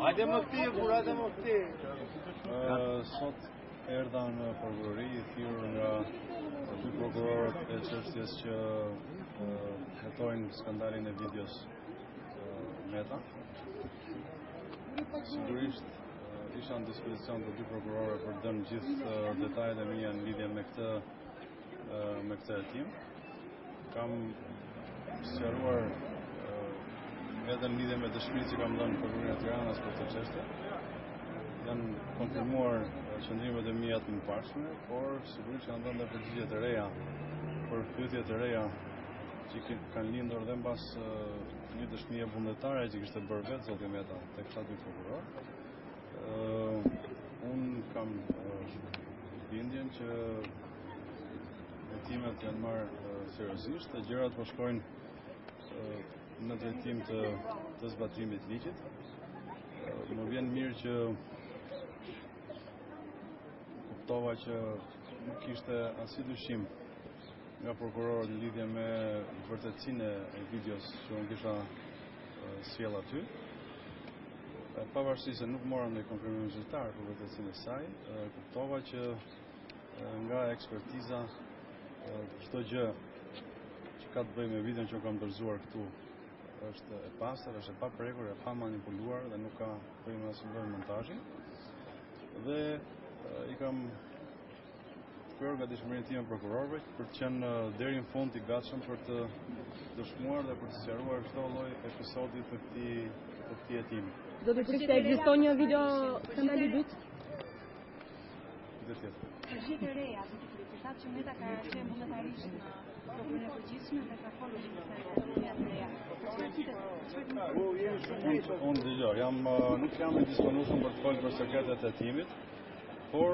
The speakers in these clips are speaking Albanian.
Hajde më këti, hajde më këti. Sot erdha në prokurori I thirrur nga dy prokurorët e çështjes që hetojnë skandalin e videos Meta. Sigurisht isha në dispozicion të dy prokurorëve për të dhënë gjithë detajet e mia në lidhje me këtë hetim. Kam sqaruar edhe në lidhje me dëshmitë që kam dhënë Prokurorinë e Tiranës për këtë çështje. Janë konfirmuar qëndrimet e mia të mëparshme, por sigurisht janë dhënë përgjigje të reja për pyetje të reja që kanë lindur dhe mbas një dëshmie vullnetare që kishte bërë vetë zoti Meta tek këta dy prokurorë. Unë kam bindjen që hetimet janë marrë seriozisht dhe gjërat po shkojnë në drejtim të zbatimit ligjit. Më vjen mirë që kuptova që nuk kishte asnjë dyshim nga prokurorët në lidhje me vërtetësinë e videos që unë kisha sjell aty. Pavarësisht se nuk morëm ndonjë konfirmim zyrtar për vërtetësinë e saj, kuptova që nga ekspertiza çdo gjë që ka të bëjë me videon që kam dorëzuar këtu është e pastër, është e paprekur, e pa manipuluar dhe nuk ka të bëjë me asnjë lloj montazhi. Dhe I kam shkruar nga dëshmërinë time prokurorëve për të qenë deri në fund I gatshëm për të dëshmuar dhe për të sqaruar çdo lloj episodi të këtij hetimi. Do të thotë se ekziston një video skandali dytë? Përgjigje e reja, do të thotë, thatë që Meta ka qenë vullnetarisht në prokurorinë e përgjithshme dhe ka folur për këtë reja. Unë dëgjoj, nuk jam I disponueshëm për të folur për sekretet e hetimit, por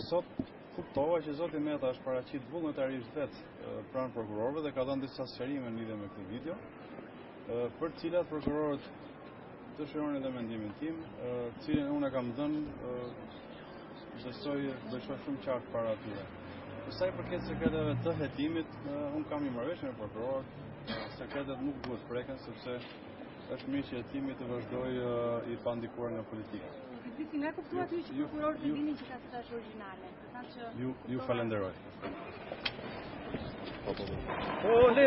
sot kuptova që zoti Meta është paraqit vullnetarisht vetë pranë prokurorëve dhe ka dhënë disa sqarime në lidhje me këtë video, për të cilat prokurorët dëshirojnë edhe mendimin tim, cilin unë e kam dhënë besoj shumë qartë para atyre. Për sa I përket sekreteve të hetimit, unë kam I marrëveshje me prokurorët, sekretet nuk duhet preken sepse është mirë që hetimi të vazhdojë I pandikuar nga politika. Nga kuptua aty që prokurorët e dinin që ka stazh origjinale. Ju falenderoj. Le.